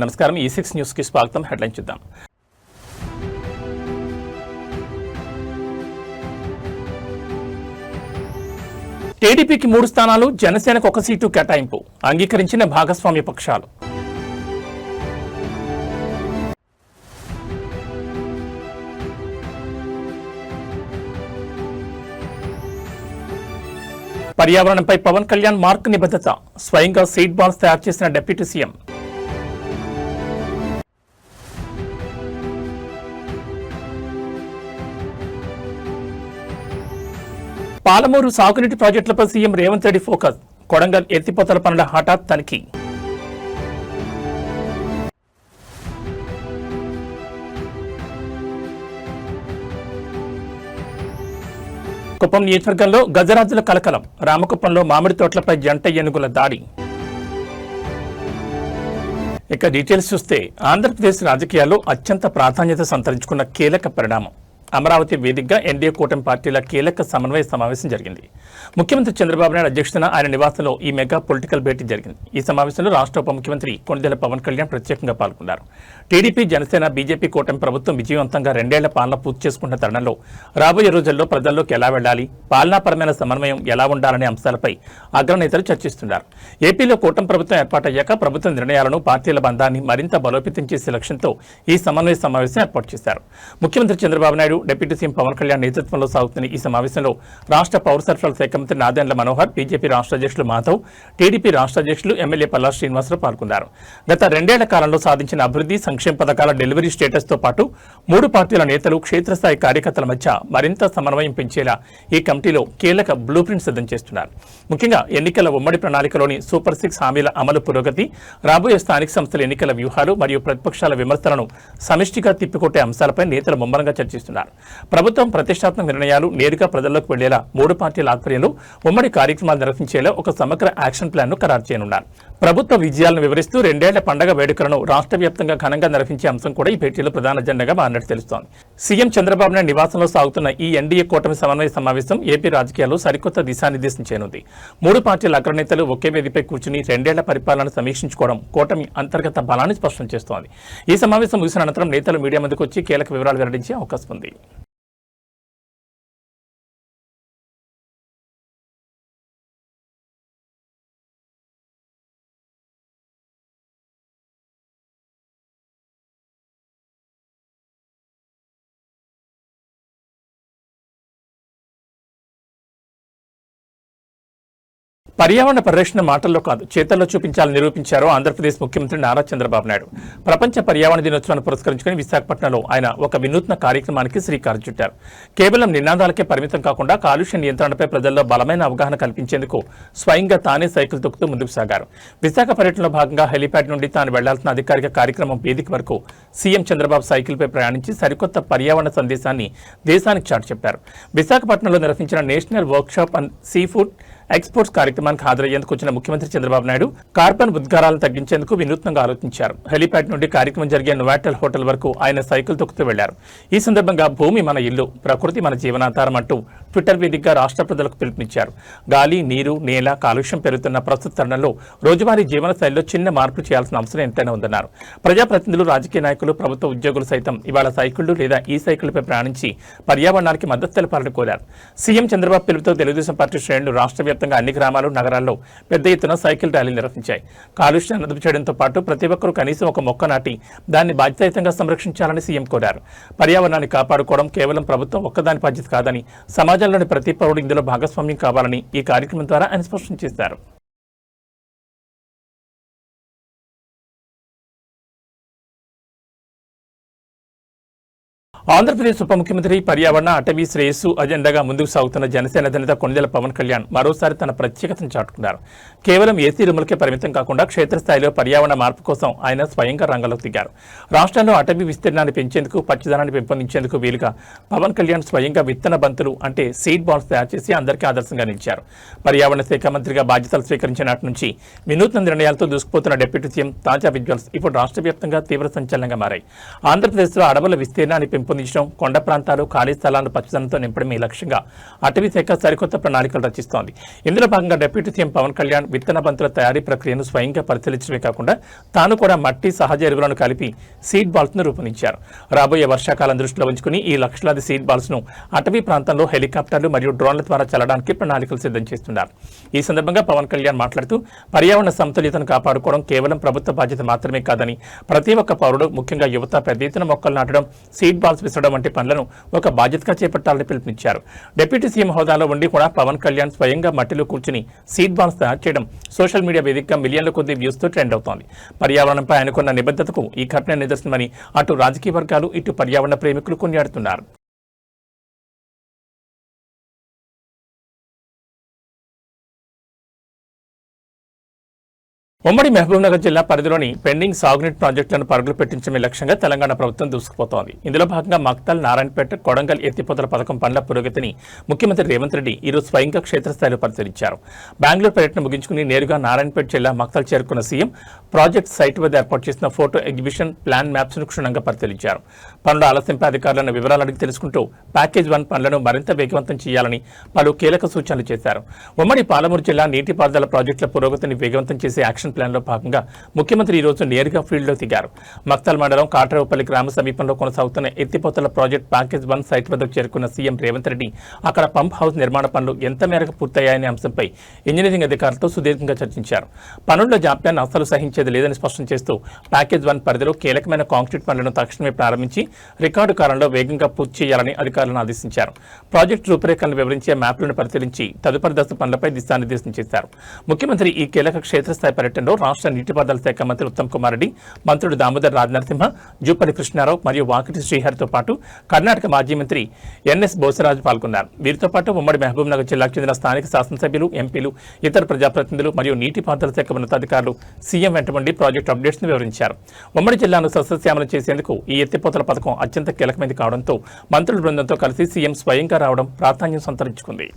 నమస్కారం E6 news కి స్వాగతం. హెడ్లైన్ చూద్దాం. టీడీపీకి 3 స్థానాలు, జనసేనకు 1 సీటు కేటాయింపు అంగీకరించిన భాగస్వామ్య పక్షాలు. పర్యావరణంపై పవన్ కళ్యాణ్ మార్క్ నిబద్ధత, స్వయంగా సీడ్ బాల్స్ తయారు చేసిన డిప్యూటీ సీఎం. పాలమూరు సాగునీటి ప్రాజెక్టులపై సీఎం రేవంత్ రెడ్డి ఫోకస్, కొడంగల్ ఎత్తిపోతల పనుల హఠాత్ తనిఖీ. కుప్పం నియోజకవర్గంలో గజరాజుల కలకలం, రామకుప్పంలో మామిడి తోటలపై జంట ఏనుగుల దాడి. ఇక డీటెయిల్స్ చూస్తే ఆంధ్రప్రదేశ్ రాజకీయాల్లో అత్యంత ప్రాధాన్యత సంతరించుకున్న కీలక పరిణామం అమరావతి వేదికగా ఎన్డీఏ కూటమి పార్టీల కీలక సమన్వయ సమావేశం జరిగింది. ముఖ్యమంత్రి చంద్రబాబు నాయుడు అధ్యక్షతన ఆయన నివాసంలో ఈ మెగా పొలిటికల్ భేటీ జరిగింది. ఈ సమావేశంలో రాష్ట్ర ఉప ముఖ్యమంత్రి కొణిదెల పవన్ కళ్యాణ్ ప్రత్యేకంగా పాల్గొన్నారు. టీడీపీ, జనసేన, బీజేపీ కూటమి ప్రభుత్వం విజయవంతంగా 2 ఏళ్ల పాలన పూర్తి చేసుకున్న తరుణంలో రాబోయే రోజుల్లో ప్రజల్లోకి ఎలా వెళ్లాలి, పాలనాపరమైన సమన్వయం ఎలా ఉండాలనే అంశాలపై అగ్రనేతలు చర్చిస్తున్నారు. ఏపీలో కూటమి ప్రభుత్వం ఏర్పాటయ్యాక ప్రభుత్వ నిర్ణయాలను, పార్టీల బంధాన్ని మరింత బలోపేతం చేసే లక్ష్యంతో ఈ సమన్వయ సమావేశం ఏర్పాటు చేశారు. ముఖ్యమంత్రి చంద్రబాబు నాయుడు, డిప్యూటీ సీఎం పవన్ కళ్యాణ్ నేతృత్వంలో సాగుతున్న ఈ సమావేశంలో రాష్ట్ర పౌర సరఫరాల శాఖ మంత్రి నాదెండ్ల మనోహర్, బీజేపీ రాష్ట్ర అధ్యక్షులు మాధవ్, టీడీపీ రాష్ట్ర అధ్యక్షులు ఎమ్మెల్యే పల్లా శ్రీనివాసరావు పాల్గొన్నారు. గత 2 ఏళ్ల కాలంలో సాధించిన అభివృద్ధి, సంక్షేమ పథకాల డెలివరీ స్టేటస్ తో పాటు 3 పార్టీల నేతలు, క్షేత్రస్థాయి కార్యకర్తల మధ్య మరింత సమన్వయం పెంచేలా ఈ కమిటీలో కీలక బ్లూ ప్రింట్ సిద్ధం చేస్తున్నారు. ముఖ్యంగా ఎన్నికల ఉమ్మడి ప్రణాళికలోని సూపర్ 6 హామీల అమలు పురోగతి, రాబోయే స్థానిక సంస్థల ఎన్నికల వ్యూహాలు మరియు ప్రతిపక్షాల విమర్శలను సమిష్టిగా తిప్పికొట్టే అంశాలపై నేతలు ముమ్మరంగా చర్చిస్తున్నారు. ప్రభుత్వం ప్రతిష్టాత్మక నిర్ణయాలు నేరుగా ప్రజల్లోకి వెళ్లేలా 3 పార్టీల ఆధ్వర్యంలో ఉమ్మడి కార్యక్రమాలు నిర్వహించేలా ఒక సమగ్ర యాక్షన్ ప్లాన్ ను ఖరారు చేయనున్నారు. ప్రభుత్వ విజయాలను వివరిస్తూ 2 ఏళ్ల పండుగ వేడుకలను రాష్ట్ర వ్యాప్తంగా ఘనంగా నిర్వహించే అంశం కూడా ఈ భేటీలో ప్రధాన అజెండాగా మారినట్టు తెలుస్తోంది. సీఎం చంద్రబాబు నాయుడు నివాసంలో సాగుతున్న ఈ ఎన్డీఏ కూటమి సమన్వయ సమావేశం ఏపీ రాజకీయాల్లో సరికొత్త దిశానిర్దేశం చేయనుంది. 3 పార్టీల అగ్రనేతలు ఒకే వేదికపై కూర్చుని 2 ఏళ్ల పరిపాలనను సమీక్షించుకోవడం కూటమి అంతర్గత బలాన్ని స్పష్టం చేస్తోంది. ఈ సమావేశం ముగిసిన అనంతరం నేతలు మీడియా ముందుకు వచ్చి కీలక వివరాలు వెల్లడించే అవకాశం ఉంది. పర్యావరణ పరిరక్షణ మాటల్లో కాదు, చేతల్లో చూపించాలని నిరూపించారు ఆంధ్రప్రదేశ్ ముఖ్యమంత్రి నారా చంద్రబాబు నాయుడు. ప్రపంచ పర్యావరణ దినోత్సవాన్ని పురస్కరించుకుని విశాఖపట్నంలో ఆయన ఒక వినూత్న కార్యక్రమానికి శ్రీకారం చుట్టారు. కేవలం నినాదాలకే పరిమితం కాకుండా కాలుష్య నియంత్రణపై ప్రజల్లో బలమైన అవగాహన కల్పించేందుకు స్వయంగా తానే సైకిల్ తొక్కుతూ ముందుకు సాగారు. విశాఖ పర్యటనలో భాగంగా హెలీప్యాడ్ నుండి తాను వెళ్లాల్సిన అధికారిక కార్యక్రమం వేదిక వరకు సీఎం చంద్రబాబు సైకిల్పై ప్రయాణించి సరికొత్త పర్యావరణ సందేశాన్ని దేశానికి చాటి చెప్పారు. విశాఖపట్నంలో నిర్వహించిన national workshop and sea food exports కార్యక్రమానికి హాజరయ్యేందుకు వచ్చిన ముఖ్యమంత్రి చంద్రబాబు నాయుడు కార్బన్ ఉద్గారాలను తగ్గించేందుకు వినూత్నంగా ఆలోచించారు. హెలీప్యాడ్ నుండి కార్యక్రమం జరిగే నోవాటెల్ హోటల్ వరకు ఆయన సైకిల్ తొక్కుతూ వెళ్లారు. ఈ సందర్భంగా భూమి మన ఇల్లు, ప్రకృతి మన జీవనాధారం అంటూ ట్విట్టర్ వేదికగా రాష్ట్ర ప్రజలకు పిలుపునిచ్చారు. గాలి, నీరు, నేల కాలుష్యం పెరుగుతున్న ప్రస్తుత తరుణంలో రోజువారీ జీవన శైలిలో చిన్న మార్పులు చేయాల్సిన అవసరం ఎంతైనా ఉందన్నారు. ప్రజాప్రతినిధులు, రాజకీయ నాయకులు, ప్రభుత్వ ఉద్యోగులు సైతం ఇవాళ సైకిళ్లు లేదా ఈ సైకిళ్లపై ప్రయాణించి పర్యావరణానికి మద్దతు తెలపాలని కోరారు. సీఎం చంద్రబాబు పిలుపుతో తెలుగుదేశం పార్టీ శ్రేణులు రాష్ట్ర వ్యాప్తంగా అన్ని గ్రామాలు, నగరాల్లో పెద్ద ఎత్తున సైకిల్ ర్యాలీలు నిర్వహించాయి. కాలుష్యాన్ని అదుపు చేయడంతో పాటు ప్రతి ఒక్కరూ కనీసం ఒక మొక్క నాటి దాన్ని బాధ్యతాయుతంగా సంరక్షించాలని సీఎం కోరారు. పర్యావరణాన్ని కాపాడుకోవడం కేవలం ప్రభుత్వం ఒక్కదాని బాధ్యత కాదని, సమాజంలోని ప్రతి పౌరుడు ఇందులో భాగస్వామ్యం కావాలని ఈ కార్యక్రమం ద్వారా ఆయన స్పష్టం చేశారు. ఆంధ్రప్రదేశ్ ఉప ముఖ్యమంత్రి పర్యావరణ, అటవీ శ్రేయస్సు అజెండాగా ముందుకు సాగుతున్న జనసేన అధినేత కొణిదెల పవన్ కళ్యాణ్ మరోసారి తన ప్రత్యేకతను చాటుకున్నారు. కేవలం ఏసీ రూములకే పరిమితం కాకుండా క్షేత్రస్థాయిలో పర్యావరణ మార్పు కోసం ఆయన స్వయంగా రంగంలోకి దిగారు. రాష్ట్రంలో అటవీ విస్తీర్ణాన్ని పెంచేందుకు, పచ్చదనాన్ని పెంపొందించేందుకు వీలుగా పవన్ కళ్యాణ్ స్వయంగా విత్తన బంతులు అంటే సీడ్ బాల్స్ తయారు చేసి అందరికీ ఆదర్శంగా నిలిచారు. పర్యావరణ శాఖ మంత్రిగా బాధ్యతలు స్వీకరించిన నాటి నుంచి వినూత్న నిర్ణయాలతో దూసుకుపోతున్న డిప్యూటీ సీఎం తాజా విజువల్స్ ఇప్పుడు రాష్ట్ర వ్యాప్తంగా తీవ్ర సంచలనంగా మారాయి. ఆంధ్రప్రదేశ్లో అడవుల విస్తీర్ణాన్ని పెంపొందించి రూపొందించడం, కొండ ప్రాంతాలు, ఖాళీ స్థలాలను పచ్చదనంతో నింపడమే లక్ష్యంగా అటవీ శాఖ సరికొత్త ప్రణాళికలు రచిస్తోంది. ఇందులో భాగంగా డిప్యూటీ సీఎం పవన్ కళ్యాణ్ విత్తన బంతుల తయారీ ప్రక్రియను స్వయంగా పరిశీలించడమే కాకుండా తాను కూడా మట్టి, సహజ ఎరువులను కలిపి సీడ్ బాల్స్ ను రూపొందించారు. రాబోయే వర్షాకాలం దృష్టిలో ఉంచుకుని ఈ లక్షలాది సీడ్ బాల్స్ ను అటవీ ప్రాంతంలో హెలికాప్టర్లు మరియు డ్రోన్ల ద్వారా చల్లడానికి ప్రణాళికలు సిద్ధం చేస్తున్నారు. ఈ సందర్భంగా పవన్ కళ్యాణ్ మాట్లాడుతూ పర్యావరణ సమతుల్యతను కాపాడుకోవడం కేవలం ప్రభుత్వ బాధ్యత మాత్రమే కాదని, ప్రతి ఒక్క పౌరుడు, ముఖ్యంగా యువత పెద్ద ఎత్తున మొక్కలు నాటడం, సీడ్ బాల్స్ విసరడం వంటి పనులను ఒక బాధ్యతగా చేపట్టాలని పిలుపునిచ్చారు. డిప్యూటీ సీఎం హోదాలో ఉండి కూడా పవన్ కళ్యాణ్ స్వయంగా మట్టిలో కూర్చుని సీడ్ బాల్స్ తయారు చేయడం సోషల్ మీడియా వేదికగా మిలియన్ల కొద్ది వ్యూస్తో ట్రెండ్ అవుతోంది. పర్యావరణంపై ఆయనకున్న నిబద్ధతకు ఈ ఘటన నిదర్శనమని అటు రాజకీయ వర్గాలు, ఇటు పర్యావరణ ప్రేమికులు కొనియాడుతున్నారు. ఉమ్మడి మహబూబ్నగర్ జిల్లా పరిధిలోని పెండింగ్ సాగునీటి ప్రాజెక్టులను పరుగులు పెట్టించడమే లక్ష్యంగా తెలంగాణ ప్రభుత్వం దూసుకుపోతోంది. ఇందులో భాగంగా మక్తల్, నారాయణపేట, కొడంగల్ ఎత్తిపోతల పథకం పనుల పురోగతిని ముఖ్యమంత్రి రేవంత్ రెడ్డి ఈరోజు స్వయంగా క్షేత్రస్థాయిలో పరిశీలించారు. బెంగళూరు పర్యటన ముగించుకుని నేరుగా నారాయణపేట జిల్లా మక్తల్ చేరుకున్న సీఎం ప్రాజెక్టు సైట్ వద్ద ఏర్పాటు చేసిన ఫోటో ఎగ్జిబిషన్, ప్లాన్ మ్యాప్స్ ను క్షుణ్ణంగా పరిశీలించారు. పనుల ఆలస్యంపై అధికారులను వివరాలు అడిగి తెలుసుకుంటూ ప్యాకేజ్ 1 పనులను మరింత వేగవంతం చేయాలని పలు కీలక సూచనలు చేశారు. ఉమ్మడి పాలమూరు జిల్లా నీటిపారుదల ప్రాజెక్టుల పురోగతిని వేగవంతం చేసే యాక్షన్ ప్లాన్ లో భాగంగా ముఖ్యమంత్రి ఈ రోజు నేరుగా ఫీల్డ్ లో దిగారు. మక్తల్ మండలం కాట్రేవుపల్లి గ్రామ సమీపంలో కొనసాగుతున్న ఎత్తిపోతల ప్రాజెక్ట్ ప్యాకేజ్ 1 సైట్ వద్దకు చేరుకున్న సీఎం రేవంత్ రెడ్డి అక్కడ పంప్ హౌస్ నిర్మాణ పనులు ఎంత మేరకు పూర్తయ్యాయనే అంశంపై ఇంజనీరింగ్ అధికారులతో సుదీర్ఘంగా చర్చించారు. పనుల్లో జాప్యాన్ని అస్సలు సహించేది లేదని స్పష్టం చేస్తూ ప్యాకేజ్ 1 పరిధిలో కీలకమైన కాంక్రీట్ పనులను తక్షణమే ప్రారంభించి రికార్డు కాలంలో వేగంగా పూర్తి చేయాలని అధికారులను ఆదేశించారు. ప్రాజెక్టు రూపురేఖలను వివరించే మ్యాప్లను పరిశీలించి తదుపరి దశ పనులపై దిశానిర్దేశం చేశారు. ముఖ్యమంత్రి ఈ కీలక క్షేత్రస్థాయి పర్యటనలో రాష్ట్ర నీటిపారుదల శాఖ మంత్రి ఉత్తమ్ కుమార్ రెడ్డి, మంత్రులు దామోదర్ రాజనరసింహ, జూపల్లి కృష్ణారావు మరియు వాకిటి శ్రీహరితో పాటు కర్ణాటక మాజీ మంత్రి ఎన్ఎస్ బోసరాజు పాల్గొన్నారు. వీరితో పాటు ఉమ్మడి మహబూబ్నగర్ జిల్లాకు చెందిన స్థానిక శాసనసభ్యులు, ఎంపీలు, ఇతర ప్రజాప్రతినిధులు మరియు నీటిపారుదల శాఖ ఉన్నతాధికారులు సీఎం వెంట ఉండి ప్రాజెక్టు అప్డేట్స్ ను వివరించారు. ఉమ్మడి జిల్లాను సస్యశ్యామలం చేసేందుకు ఈ ఎత్తిపోతల పథకం అత్యంత కీలకమైనది కావడంతో మంత్రుల బృందంతో కలిసి సీఎం స్వయంగా రావడం ప్రాధాన్యం సంతరించుకుంది.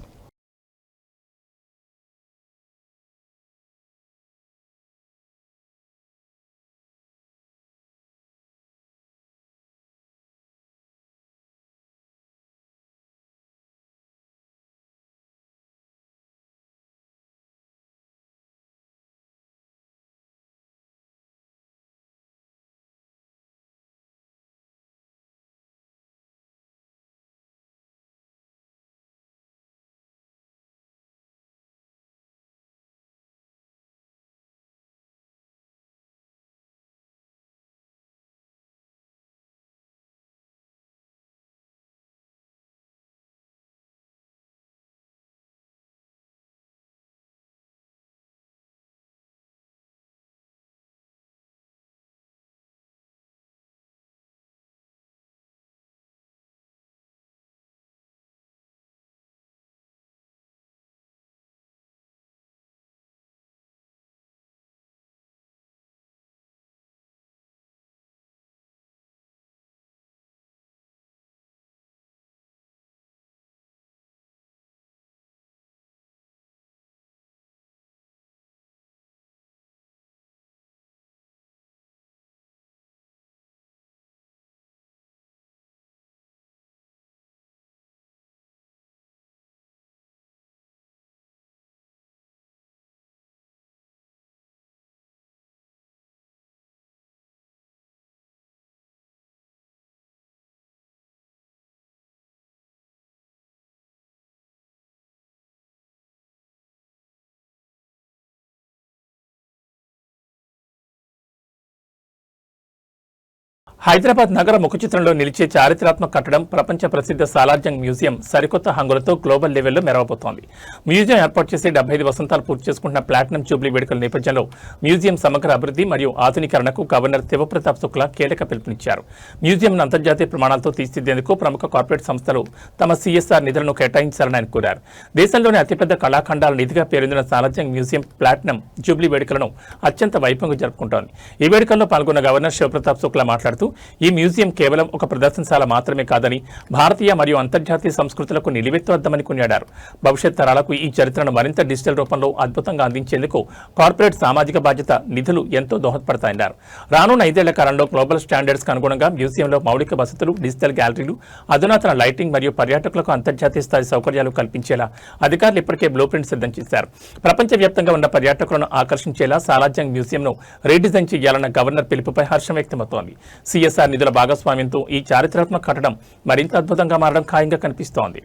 హైదరాబాద్ నగర ముఖ చిత్రంలో నిలిచే చారిత్రాత్మక కట్టడం ప్రపంచ ప్రసిద్ధ సాలార్జంగ్ మ్యూజియం సరికొత్త హంగులతో గ్లోబల్ లెవెల్లో మెరవబోతోంది. మ్యూజియం ఏర్పాటు చేసి 75 వసంతాలు పూర్తి చేసుకుంటున్న ప్లాటినం జూబ్లీ వేడుకల నేపథ్యంలో మ్యూజియం సమగ్ర అభివృద్ధి మరియు ఆధునీకరణకు గవర్నర్ శివప్రతాప్ శుక్లా కీలక పిలుపునిచ్చారు. మ్యూజియంను అంతర్జాతీయ ప్రమాణాలతో తీర్చిదిద్దేందుకు ప్రముఖ కార్పొరేట్ సంస్థలు తమ సిఎస్ఆర్ నిధులను కేటాయించాలని ఆయన కోరారు. దేశంలోనే అతిపెద్ద కళాఖండాల నిధిగా పేరొందిన సాలార్జంగ్ మ్యూజియం ప్లాటినం జూబ్లీ వేడుకలను అత్యంత వైభవంగా జరుపుకుంటోంది. ఈ వేడుకల్లో పాల్గొన్న గవర్నర్ శివప్రతాప్ శుక్లా మాట్లాడుతూ ఈ మ్యూజియం కేవలం ఒక ప్రదర్శనశాల మాత్రమే కాదని భారతీయ మరియు అంతర్జాతీయ సంస్కృతులకు నిలివెత్తు అద్దమని కొనియాడారు. భవిష్యత్ తరాలకు ఈ చరిత్రను మరింత డిజిటల్ రూపంలో అద్భుతంగా అందించేందుకు కార్పొరేట్ సామాజిక బాధ్యత నిధులు ఎంతో దోహదపడతాయన్నారు. రానున్న 5 ఏళ్ల కాలంలో గ్లోబల్ స్టాండర్డ్స్ కు అనుగుణంగా మ్యూజియంలో మౌలిక వసతులు, డిజిటల్ గ్యాలరీలు, అధునాతన లైటింగ్ మరియు పర్యాటకులకు అంతర్జాతీయ స్థాయి సౌకర్యాలు కల్పించేలా అధికారులు ఇప్పటికే బ్లూ ప్రింట్ సిద్ధం చేశారు. ప్రపంచవ్యాప్తంగా ఉన్న పర్యాటకులను ఆకర్షించేలా సాలార్జంగ్ మ్యూజియంను రీడిజైన్ చేయాలన్న గవర్నర్ పిలుపుపై హర్షం వ్యక్తమవుతోంది. సిఎస్ఆర్ నిధుల భాగస్వామ్యంతో ఈ చారిత్రాత్మక కట్టడం మరింత అద్భుతంగా మారడం ఖాయంగా కనిపిస్తోంది.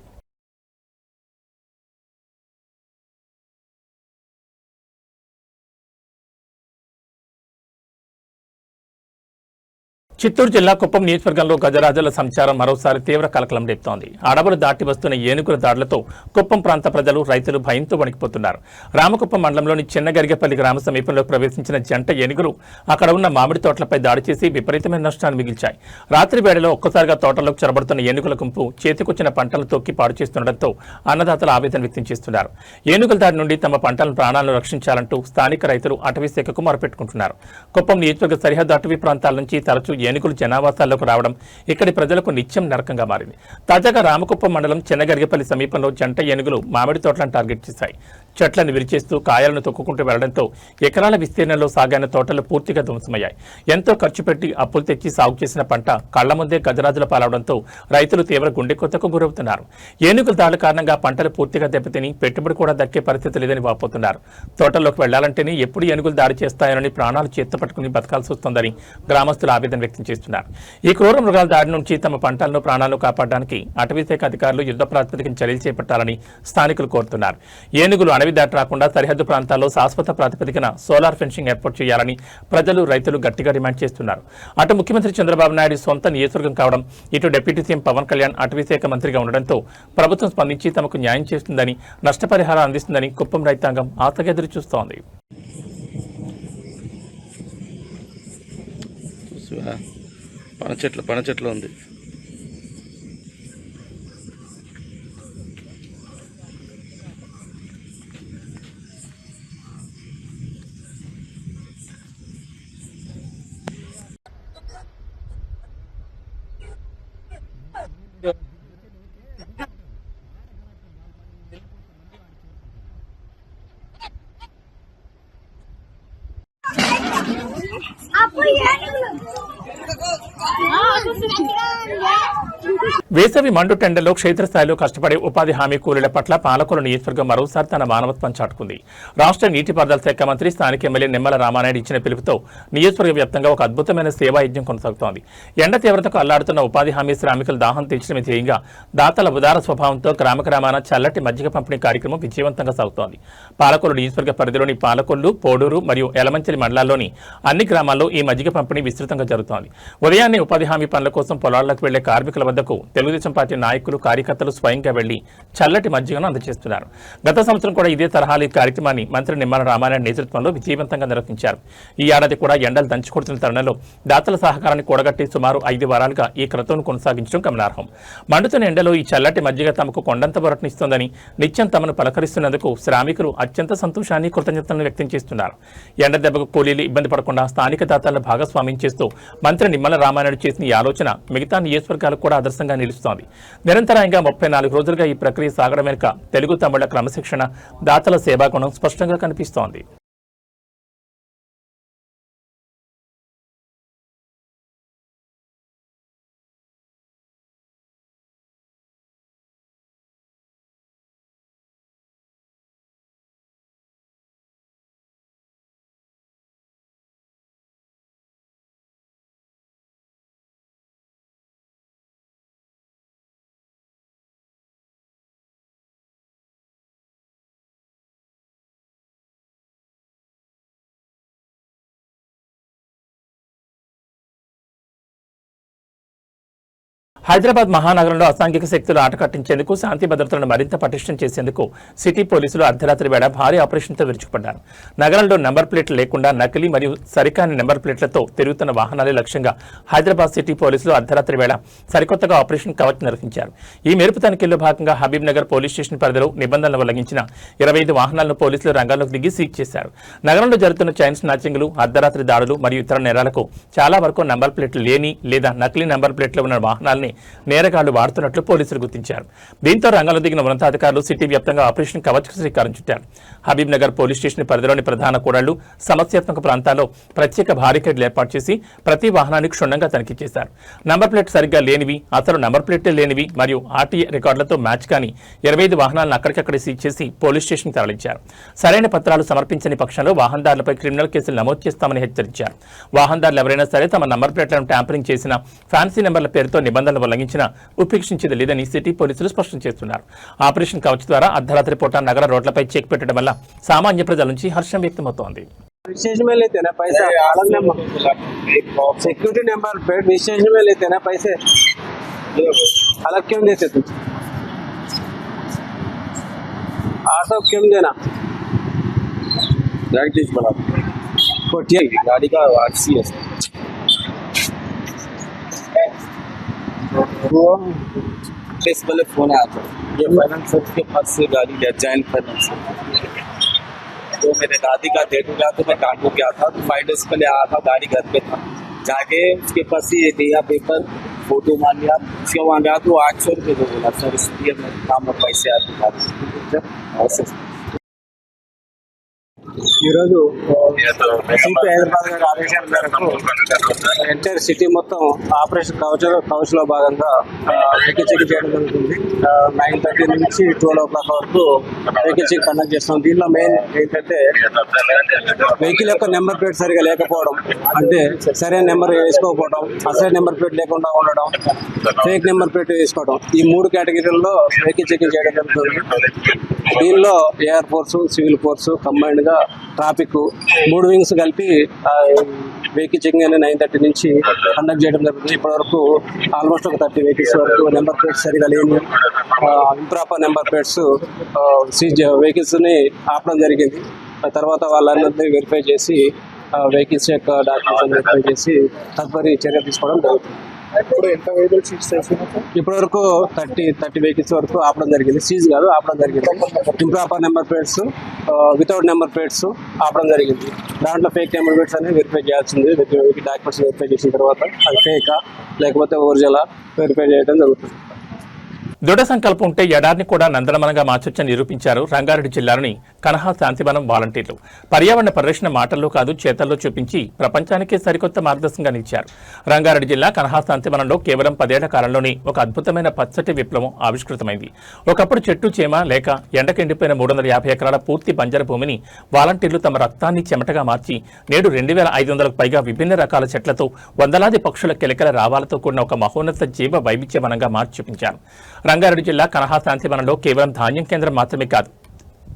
చిత్తూరు జిల్లా కుప్పం నియోజకవర్గంలో గజరాజుల సంచారం మరోసారి తీవ్ర కలకలం రేపుతోంది. అడవులు దాటి వస్తున్న ఏనుగుల దాడులతో కుప్పం ప్రాంత ప్రజలు, రైతులు భయంతో వణికిపోతున్నారు. రామకుప్పం మండలంలోని చిన్నగరిగపల్లి గ్రామ సమీపంలో ప్రవేశించిన జంట ఏనుగులు అక్కడ ఉన్న మామిడి తోటలపై దాడి చేసి విపరీతమైన నష్టాన్ని మిగిల్చాయి. రాత్రి వేళలో ఒక్కసారిగా తోటల్లోకి చొరబడుతున్న ఏనుగుల గుంపు చేతికొచ్చిన పంటలను తొక్కి పాడు చేస్తుండటంతో అన్నదాతలు ఆవేదన వ్యక్తం చేస్తున్నారు. ఏనుగుల దాడి నుండి తమ పంటల ప్రాణాలను రక్షించాలంటూ స్థానిక రైతులు అటవీ శాఖకు మొరపెట్టుకుంటున్నారు. కుప్పం నియోజకవర్గ సరిహద్దు అటవీ ప్రాంతాల నుంచి తరచూ ఏనుగులు జనావాసాల్లోకి రావడం ఇక్కడి ప్రజలకు నిత్యం నరకంగా మారింది. తాజాగా రామకుప్పం మండలం చిన్నగరిగపల్లి సమీపంలో జంట ఏనుగులు మామిడి తోటలను టార్గెట్ చేశాయి. చెట్లను విరిచేస్తూ కాయలను తొక్కుకుంటూ వెళ్లడంతో ఎకరాల విస్తీర్ణంలో సాగైన తోటలు పూర్తిగా ధ్వంసమయ్యాయి. ఎంతో ఖర్చు పెట్టి అప్పులు తెచ్చి సాగు చేసిన పంట కళ్ల ముందే గజరాజుల పాలవడంతో రైతులు తీవ్ర గుండెకొత్తకు గురవుతున్నారు. ఏనుగుల దాడుల కారణంగా పంటలు పూర్తిగా దెబ్బతిని పెట్టుబడి కూడా దక్కే పరిస్థితి లేదని వాపోతున్నారు. తోటల్లోకి వెళ్లాలంటేనే ఎప్పుడు ఏనుగులు దాడి చేస్తాయోనని ప్రాణాలు చేత్తో పట్టుకుని బతకాల్సి వస్తోందని గ్రామస్తులు ఆవేదన వ్యక్తం చేస్తున్నారు. ఈ క్రూర మృగాల దాడి నుంచి తమ పంటలను, ప్రాణాలను కాపాడడానికి అటవీశాఖ అధికారులు యుద్ధ ప్రాతిపదికన చర్యలు చేపట్టాలని స్థానికులు కోరుతున్నారు. ఏనుగులు అడవి దాటి రాకుండా సరిహద్దు ప్రాంతాల్లో శాశ్వత ప్రాతిపదికన సోలార్ ఫెన్సింగ్ ఏర్పాటు చేయాలని ప్రజలు, రైతులు గట్టిగా డిమాండ్ చేస్తున్నారు. అటు ముఖ్యమంత్రి చంద్రబాబు నాయుడు సొంత నియోజకవర్గం కావడం, ఇటు డిప్యూటీ సీఎం పవన్ కళ్యాణ్ అటవీశాఖ మంత్రిగా ఉండడంతో ప్రభుత్వం స్పందించి తమకు న్యాయం చేస్తుందని, నష్టపరిహారం అందిస్తుందని కుప్పం రైతాంగం ఆశగా ఎదురు చూస్తోంది. పన చెట్లు ఉంది. వేసవి మండు టెండర్లో క్షేత్రస్థాయిలో కష్టపడే ఉపాధి హామీ కూలీల పట్ల పాలకొల్లు నియోజకవర్గం మరోసారి తన మానవత్వం చాటుకుంది. రాష్ట్ర నీటిపారుదల శాఖ మంత్రి, స్థానిక ఎమ్మెల్యే నిమ్మల రామానాయుడు ఇచ్చిన పిలుపుతో నియోజకవర్గ వ్యాప్తంగా ఒక అద్భుతమైన సేవా యజ్ఞం కొనసాగుతోంది. ఎండ తీవ్రతకు అల్లాడుతున్న ఉపాధి హామీ శ్రామికుల దాహం తీర్చడమే ధ్యేయంగా దాతల ఉదార స్వభావంతో గ్రామాన చల్లటి మజ్జిగ పంపిణీ కార్యక్రమం విజయవంతంగా సాగుతోంది. పాలకొల్లు నియోజకవర్గ పరిధిలోని పాలకొల్లు, పోడూరు మరియు ఎలమంచిలి మండలాల్లోని అన్ని గ్రామాల్లో ఈ మజ్జిగ పంపిణీ విస్తృతంగా జరుగుతోంది. ఉదయాన్నే ఉపాధి హామీ పనుల కోసం పొలాల్లోకి వెళ్లే కార్మికుల వద్దకు తెలుగుదేశం పార్టీ నాయకులు, కార్యకర్తలు స్వయంగా వెళ్లి చల్లటి మజ్జిగను అందజేస్తున్నారు. గత సంవత్సరం కూడా ఇదే తరహాలో ఈ కార్యక్రమాన్ని మంత్రి నిమ్మల రామానాయుడు నేతృత్వంలో విజయవంతంగా నిర్వహించారు. ఈ ఏడాది కూడా ఎండలు దంచుకొడుతున్న తరుణంలో దాతల సహకారాన్ని కూడగట్టి సుమారు 5 వారాలుగా ఈ క్రతువును కొనసాగించడం గమనార్హం. మండుతున్న ఎండలో ఈ చల్లటి మజ్జిగ తమకు కొండంత బొరటనిస్తోందని, నిత్యం తమను పలకరిస్తున్నందుకు శ్రామికులు అత్యంత సంతోషాన్ని, కృతజ్ఞతలను వ్యక్తం చేస్తున్నారు. ఎండ దెబ్బకు కూలీలు ఇబ్బంది పడకుండా స్థానిక దాతలను భాగస్వామ్యం చేస్తూ మంత్రి నిమ్మల రామానాయుడు చేసిన ఈ ఆలోచన మిగతా నియోజకవర్గాలకు కూడా ఆదర్శంగా నిలుస్తోంది. నిరంతరాయంగా 34 రోజులుగా ఈ ప్రక్రియ సాగడం వెనుక తెలుగు తమిళ క్రమశిక్షణ, దాతల సేవాగుణం స్పష్టంగా కనిపిస్తోంది. హైదరాబాద్ మహానగరంలో అసాంఘిక శక్తులు ఆట కట్టించేందుకు శాంతి భద్రతలను మరింత పటిష్టం చేసేందుకు సిటీ పోలీసులు అర్ధరాత్రి వేళ భారీ ఆపరేషన్తో విరుచుకుపడ్డారు. నగరంలో నెంబర్ ప్లేట్లు లేకుండా నకిలీ మరియు సరికాని నెంబర్ ప్లేట్లతో తిరుగుతున్న వాహనాలే లక్ష్యంగా హైదరాబాద్ సిటీ పోలీసులు అర్ధరాత్రి వేళ సరికొత్తగా ఆపరేషన్ కవచ్ నిర్వహించారు. ఈ మెరుపు తనిఖీల్లో భాగంగా హబీబ్ నగర్ పోలీస్ స్టేషన్ పరిధిలో నిబంధనలు ఉల్లంఘించిన 25 వాహనాలను పోలీసులు రంగంలోకి దిగి సీజ్ చేశారు. నగరంలో జరుగుతున్న చైన్ స్నాచింగ్లు, అర్ధరాత్రి దాడులు మరియు ఇతర నేరాలకు చాలా వరకు నెంబర్ ప్లేట్లు లేని లేదా నకిలీ నెంబర్ ప్లేట్లు ఉన్న వాహనాలని నేరగాళ్లు వాడుతున్నట్లు పోలీసులు గుర్తించారు. దీంతో రంగంలో దిగిన ఉన్నతాధికారులు సిటీ వ్యాప్తంగా ఆపరేషన్ కవచ్ శ్రీకారం చుట్టారు. హబీబ్ నగర్ పోలీస్ స్టేషన్ పరిధిలోని ప్రధాన కూడళ్లు, సమస్యాత్మక ప్రాంతాల్లో ప్రత్యేక బారికేడ్లు ఏర్పాటు చేసి ప్రతి వాహనాన్ని క్షుణ్ణంగా తనిఖీ చేశారు. నంబర్ ప్లేట్ సరిగ్గా లేనివి, అసలు నంబర్ ప్లేట్లే లేనివి మరియు ఆర్టీఏ రికార్డులతో మ్యాచ్ కాని 25 వాహనాలను అక్కడికక్కడే సీజ్ చేసి పోలీస్ స్టేషన్ తరలించారు. సరైన పత్రాలు సమర్పించని పక్షంలో వాహనదారులపై క్రిమినల్ కేసులు నమోదు చేస్తామని హెచ్చరించారు. వాహనదారులు ఎవరైనా సరే తమ నంబర్ ప్లేట్లను ట్యాంపరింగ్ చేసిన, ఫ్యాన్సీ నెంబర్ల పేరుతో నిబంధనలు ఉల్లంఘించిన ఉపేక్షించేది లేదని సిటీ పోలీసులు స్పష్టం చేస్తున్నారు. ఆపరేషన్ కవచ్ ద్వారా అర్ధరాత్రి పూట నగర రోడ్లపై చెక్ పెట్టడం వల్ల సామాన్య ప్రజల నుంచి హర్షం వ్యక్తమవుతోంది. विशेष में लेते ना पैसा, अलग नंबर सिक्योरिटी नंबर प्लेट विशेष में लेते ना पैसे, अलग क्यों देते तुम? 800 क्यों देना? प्रैक्टिस बना गाड़ी का आरसी है इस पहले फोन आया था, ये फाइनेंस के पास से गाड़ी है, जैन फाइनेंस। तो मेरे दादी का डेट हो गया तो मैं कांडू गया था, तो 5 डेज पहले आया था, गाड़ी घर पे था, जाके उसके पास ही ये दिया पेपर, फोटो मान लिया, उसके वहाँ गया तो 800 रुपये को बोला सर, इसलिए मैं काम में पैसे आते ఈరోజు సిపి హైదరాబాద్ గారి ఆదేశాల మేరకు ఎంటైర్ సిటీ మొత్తం ఆపరేషన్ కవచ్ లో భాగంగా వెహికల్ చెక్ చేయడం జరుగుతుంది. 9:30 నుంచి 12 o'clock వరకు వెహికల్ చెక్ కండక్ట్ చేస్తాం. దీనిలో మెయిన్ ఏంటంటే వెహికల్ యొక్క నెంబర్ ప్లేట్ సరిగా లేకపోవడం, అంటే సరైన నెంబర్ వేసుకోకపోవడం, అసలు నెంబర్ ప్లేట్ లేకుండా ఉండడం, ఫేక్ నెంబర్ ప్లేట్ వేసుకోవడం, ఈ 3 కేటగిరీల్లో వెహికల్ చెకింగ్ చేయడం జరుగుతుంది. దీనిలో air force, civil force combined గా ట్రాఫిక్ 3 వింగ్స్ కలిపి వెహికల్ చెకింగ్ అనేది 9:30 నుంచి కండక్ట్ చేయడం జరుగుతుంది. ఇప్పటి వరకు ఆల్మోస్ట్ ఒక 30 వెహికల్స్ వరకు నెంబర్ ప్లేట్స్ సరిగా లేని, improper number plates seize vehicles ని ఆపడం జరిగింది. తర్వాత వాళ్ళందరినీ వెరిఫై చేసి వెహికల్స్ యొక్క డాక్యుమెంట్స్ వెరిఫై చేసి తదుపరి చర్య తీసుకోవడం జరుగుతుంది. ఇప్పుడు ఎంత వెహికల్స్ సీజ్ చేసినా ఇప్పటి వరకు 30 వెహికల్స్ వరకు ఆపడం జరిగింది. సీజ్ కాదు, ఆపడం జరిగింది. Improper number plates, without number plates ఆపడం జరిగింది. దాంట్లో ఫేక్ నెంబర్ ప్లేట్స్ అనేది వెరిఫై చేయాల్సింది. డాక్యుమెంట్స్ వెరిఫై చేసిన తర్వాత అది ఫేకా లేకపోతే ఒరిజినలా వెరిఫై చేయడం జరుగుతుంది. దృఢ సంకల్పం ఉంటే ఎడారిని కూడా నందనవనంగా మార్చొచ్చని నిరూపించారు రంగారెడ్డి జిల్లాలోని కనహా శాంతివనం వాలంటీర్లు. పర్యావరణ పరిరక్షణ మాటల్లో కాదు చేతల్లో చూపించి ప్రపంచానికే సరికొత్త మార్గదర్శకంగా నిలిచారు. రంగారెడ్డి జిల్లా కనహా శాంతివనంలో కేవలం 10 ఏళ్ల కాలంలోనే ఒక అద్భుతమైన పచ్చటి విప్లవం ఆవిష్కృతమైంది. ఒకప్పుడు చెట్టు చేమ లేక ఎండకెండిపోయిన 350 ఎకరాల పూర్తి బంజరు భూమిని వాలంటీర్లు తమ రక్తాన్ని చెమటగా మార్చి నేడు 2500కు పైగా విభిన్న రకాల చెట్లతో, వందలాది పక్షుల కిలకిల రావాలతో కూడిన ఒక మహోన్నత జీవ వైవిధ్యవనంగా మార్చి చూపించారు. రంగారెడ్డి జిల్లా కనహా శాంతివనంలో కేవలం ధాన్యం కేంద్రం మాత్రమే కాదు,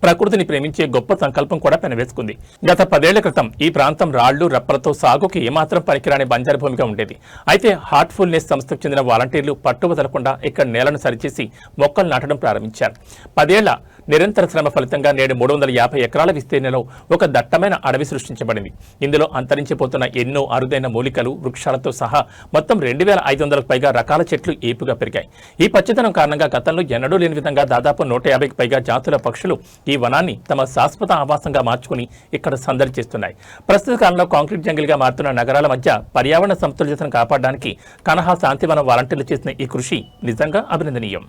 ప్రకృతిని ప్రేమించే గొప్ప సంకల్పం కూడా పెనవేసుకుంది. గత 10 ఏళ్ల క్రితం ఈ ప్రాంతం రాళ్లు రప్పలతో సాగుకి ఏమాత్రం పనికిరాని బంజరు భూమిగా ఉండేది. అయితే హార్ట్ఫుల్నెస్ సంస్థకు చెందిన వాలంటీర్లు పట్టువదలకుండా ఇక్కడ నేలను సరిచేసి మొక్కలు నాటడం ప్రారంభించారు. 10 ఏళ్ల నిరంతర శ్రమ ఫలితంగా నేడు 350 ఎకరాల విస్తీర్ణంలో ఒక దట్టమైన అడవి సృష్టించబడింది. ఇందులో అంతరించిపోతున్న ఎన్నో అరుదైన మూలికలు, వృక్షాలతో సహా మొత్తం 2500కు పైగా రకాల చెట్లు ఏపుగా పెరిగాయి. ఈ పచ్చదనం కారణంగా గతంలో ఎన్నడూ లేని విధంగా దాదాపు 150కి పైగా జాతుల పక్షులు ఈ వనాన్ని తమ శాశ్వత ఆవాసంగా మార్చుకుని ఇక్కడ సందడి చేస్తున్నాయి. ప్రస్తుత కాలంలో కాంక్రీట్ జంగిల్గా మారుతున్న నగరాల మధ్య పర్యావరణ సమతుల్యతను కాపాడడానికి కనహా శాంతివనం వాలంటీర్లు చేసిన ఈ కృషి నిజంగా అభినందనీయం.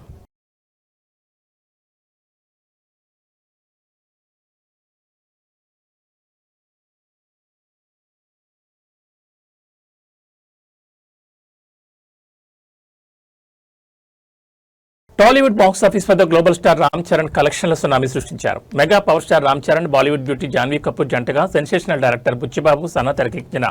టాలీవుడ్ బాక్స్ ఆఫీస్ వద్ద గ్లోబల్ స్టార్ రామ్ చరణ్ కలెక్షన్ల సునామీ సృష్టించారు. Mega power star Ram Charan, Bollywood beauty Janhvi Kapoor జంటగా సెన్సేషనల్ డైరెక్టర్ బుచ్చిబాబు సనా తెరకెక్కించిన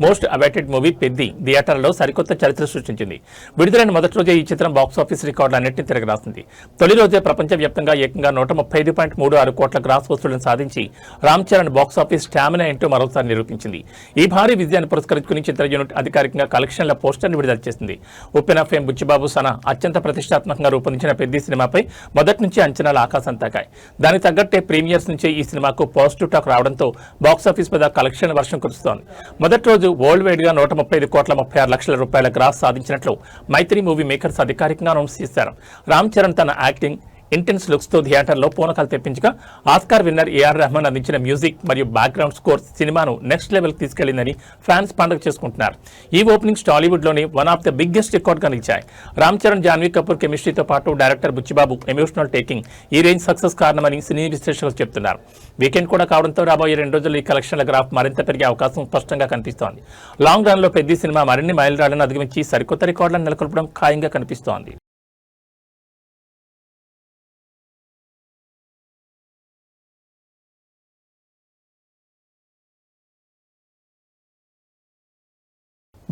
మోస్ట్ అవైటెడ్ మూవీ పెద్ది థియేటర్లో సరికొత్త చరిత్ర సృష్టించింది. విడుదలైన మొదటి రోజే ఈ చిత్రం బాక్స్ ఆఫీస్ రికార్డులన్నింటినీ తిరగరాసింది. తొలి రోజే ప్రపంచవ్యాప్తంగా ఏకంగా 135.36 కోట్ల గ్రాస్ వసూళ్లను సాధించి Ram Charan box office stamina ఏంటో మరోసారి నిరూపించింది. ఈ భారీ విజయాన్ని పురస్కరించుకుని చిత్ర యూనిట్ అధికారికంగా కలెక్షన్ల పోస్టర్ను విడుదల చేసింది. ఉప్పెన ఫేమ్ బుచ్చిబాబు సనా అత్యంత ప్రతిష్టాత్మకంగా రూపొందించిన పెద్ది సినిమాపై మొదటి నుంచి అంచనాలు ఆకాశం తాకాయి. దానికి తగ్గట్టే ప్రీమియర్స్ నుంచే ఈ సినిమాకు పాజిటివ్ టాక్ రావడంతో బాక్సాఫీస్ మీద కలెక్షన్ వర్షం కురుస్తోంది. మొదటి రోజు వరల్డ్ వైడ్ గా 135 కోట్ల 36 లక్షల రూపాయల గ్రాస్ సాధించినట్లు మైత్రి మూవీ మేకర్స్ అధికారికంగా అనౌన్స్ చేశారు. రామ్ చరణ్ తన యాక్టింగ్, ఇంటెన్స్ లుక్స్ తో థియేటర్లో పూనకాలు తెప్పించగా ఆస్కార్ విన్నర్ ఏఆర్ రెహమాన్ అందించిన మ్యూజిక్ మరియు బ్యాక్గ్రౌండ్ స్కోర్ సినిమాను నెక్స్ట్ లెవెల్ తీసుకెళ్లిందని ఫ్యాన్స్ పండుగ చేసుకుంటున్నారు. ఈ ఓపెనింగ్స్ టాలీవుడ్ లోని one of the biggest record గా నిలిచాయి. రామ్ చరణ్, జాన్వీ కపూర్ కెమిస్ట్రీతో పాటు డైరెక్టర్ బుచ్చిబాబు ఎమోషనల్ టేకింగ్ ఈ రేంజ్ సక్సెస్ కారణమని సినీ విశ్లేషకులు చెబుతున్నారు. వీకెండ్ కూడా కావడంతో రాబోయే 2 రోజుల్లో ఈ కలెక్షన్ల గ్రాఫ్ మరింత పెరిగే అవకాశం స్పష్టంగా కనిపిస్తోంది. లాంగ్ రన్ లో పెద్ద సినిమా మరిన్ని మైలురాళ్లను అధిగమించి సరికొత్త రికార్డులను నెలకొల్పడం ఖాయంగా కనిపిస్తోంది.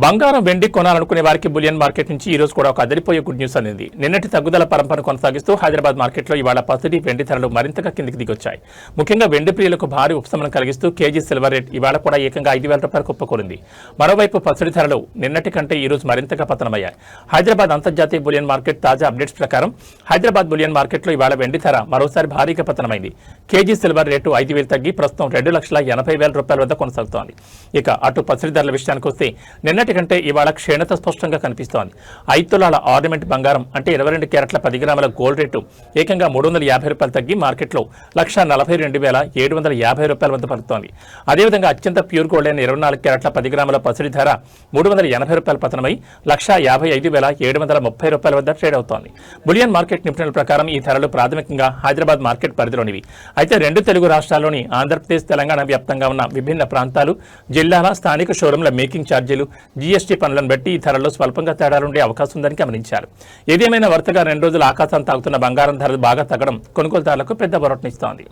బంగారం, వెండి కొనాలనుకునే వారికి బులియన్ మార్కెట్ నుంచి ఈ రోజు కూడా ఒక అదిరిపోయే గుడ్ న్యూస్ అనేది. నిన్నటి తగ్గుదల పరంపరను కొనసాగిస్తూ హైదరాబాద్ మార్కెట్లో ఇవాళ పసిడి వెండి ధరలు మరింతగా కిందికి దిగొచ్చాయి. ముఖ్యంగా వెండి ప్రియులకు భారీ ఉపశమనం కలిగిస్తూ కేజీ సిల్వర్ రేట్ ఇవాళ కూడా ఏకంగా 5,000 రూపాయలకు కుప్పకూరింది. మరోవైపు పసిడి ధరలు నిన్నటి కంటే ఈ రోజు మరింతగా పతనమయ్యాయి. హైదరాబాద్ అంతర్జాతీయ బులియన్ మార్కెట్ తాజా అప్డేట్స్ ప్రకారం హైదరాబాద్ బులియన్ మార్కెట్లో ఇవాళ వెండి ధర మరోసారి భారీగా పతనమైంది. కేజీ సిల్వర్ రేటు 5,000 తగ్గి ప్రస్తుతం 2,80,000 రూపాయల వద్ద కొనసాగుతోంది. ఇక అటు పసిడి ధరల విషయానికి వస్తే నిన్నటి కంటే ఇవాళ క్షీణత స్పష్టంగా కనిపిస్తోంది. 5 తులాల ఆర్నమెంట్ బంగారం అంటే 22 క్యారెట్ల 10 గ్రాముల గోల్డ్ రేటు ఏకంగా 350 రూపాయలు తగ్గి మార్కెట్లో 1,42,750 రూపాయల వద్ద పలుకుతోంది. అదేవిధంగా అత్యంత ప్యూర్ గోల్డ్ అయిన 24 క్యారెట్ల 10 గ్రాముల పసిడి ధర 380 రూపాయల పతనమై 1,55,730 రూపాయల వద్ద ట్రేడ్ అవుతోంది. బులియన్ మార్కెట్ నిపుణుల ప్రకారం ఈ ధరలు ప్రాథమికంగా హైదరాబాద్ మార్కెట్ పరిధిలోనివి. అయితే 2 తెలుగు రాష్ట్రాల్లోని ఆంధ్రప్రదేశ్, తెలంగాణ వ్యాప్తంగా ఉన్న విభిన్న ప్రాంతాలు, జిల్లాల స్థానిక షోరూంల మేకింగ్ ఛార్జీలు, జీఎస్టీ పనులను బట్టి ఈ ధరల్లో స్వల్పంగా తేడాలుండే అవకాశం ఉందని గమనించారు. ఏదేమైనా వరుసగా 2 రోజులు ఆకాశాన్ని తాగుతున్న బంగారం ధరలు బాగా తగ్గడం కొనుగోలుదారులకు పెద్ద బొరటనిస్తోంది.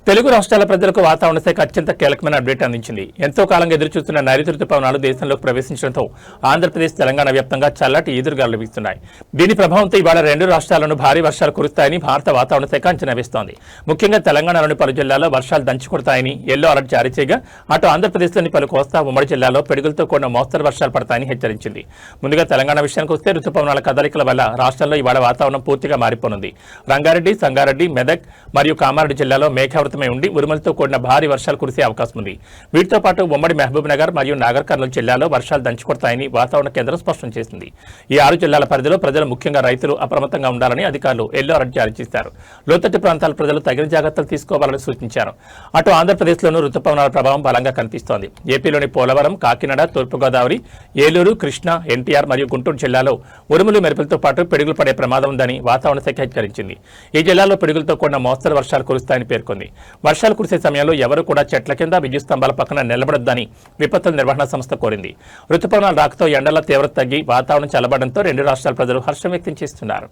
తెలుగు రాష్ట్రాల ప్రజలకు వాతావరణ శాఖ అత్యంత కీలకమైన అప్డేట్ అందించింది. ఎంతో కాలంగా ఎదురుచూస్తున్న నైరుతి రుతుపవనాలు దేశంలోకి ప్రవేశించడంతో ఆంధ్రప్రదేశ్, తెలంగాణ వ్యాప్తంగా చల్లటి ఈదురుగాలు వీస్తున్నాయి. దీని ప్రభావంతో ఇవాళ 2 రాష్ట్రాల్లోనూ భారీ వర్షాలు కురుస్తాయని భారత వాతావరణ శాఖ అంచనా వేస్తోంది. ముఖ్యంగా తెలంగాణలోని పలు జిల్లాల్లో వర్షాలు దంచుకొడతాయని ఎల్లో అలర్ట్ జారీ చేయగా, అటు ఆంధ్రప్రదేశ్లోని పలు కోస్తా, ఉమ్మడి జిల్లాల్లో పిడుగులతో కూడిన మోస్తరు వర్షాలు పడతాయని హెచ్చరించింది. ముందుగా తెలంగాణ విషయానికి వస్తే రుతుపవనాల కదలికల వల్ల రాష్ట్రంలో ఇవాళ వాతావరణం పూర్తిగా మారిపోనుంది. రంగారెడ్డి, సంగారెడ్డి, మెదక్ మరియు కామారెడ్డి జిల్లాలో మేఘావృతమై ఉండి ఉరుములతో కూడిన భారీ వర్షాలు కురిసే అవకాశం ఉంది. వీటితో పాటు ఉమ్మడి మహబూబ్ నగర్ మరియు నాగర్ కర్నూలు జిల్లాలో వర్షాలు దంచుకొడతాయని వాతావరణ కేంద్రం స్పష్టం చేసింది. ఈ 6 జిల్లాల పరిధిలో ప్రజలు, ముఖ్యంగా రైతులు అప్రమత్తంగా ఉండాలని అధికారులు ఎల్లో అలర్ట్ జారీ చేశారు. లోతట్టు ప్రాంతాల ప్రజలు తగిన జాగ్రత్తలు తీసుకోవాలని సూచించారు. అటు ఆంధ్రప్రదేశ్లోనూ రుతుపవనాల ప్రభావం బలంగా కనిపిస్తోంది. ఏపీలోని పోలవరం, కాకినాడ, తూర్పుగోదావరి, ఏలూరు, కృష్ణా, ఎన్టీఆర్ మరియు గుంటూరు జిల్లాలో ఉరుములు, మెరుపులతో పాటు పిడుగులు పడే ప్రమాదం ఉందని వాతావరణ శాఖ హెచ్చరించింది. ఈ జిల్లాలో పిడుగులతో కూడిన మోస్తరు వర్షాలు కురుస్తాయని పేర్కొంది. వర్షాలు కురిసే సమయంలో ఎవరు కూడా చెట్ల కింద, విద్యుత్ స్తంభాల పక్కన నిలబడొద్దని విపత్తుల నిర్వహణ సంస్థ కోరింది. రుతుపవనాల రాకతో ఎండల తీవ్రత తగ్గి వాతావరణం చల్లబడడంతో 2 రాష్ట్రాల ప్రజలు హర్షం వ్యక్తం చేస్తున్నారు.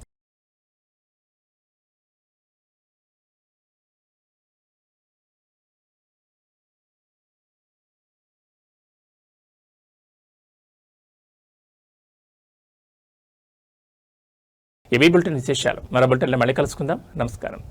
ఇవి బులెటిన్ విశేషాలు. మరో బులెటిన్లో మళ్ళీ కలుసుకుందాం. నమస్కారం.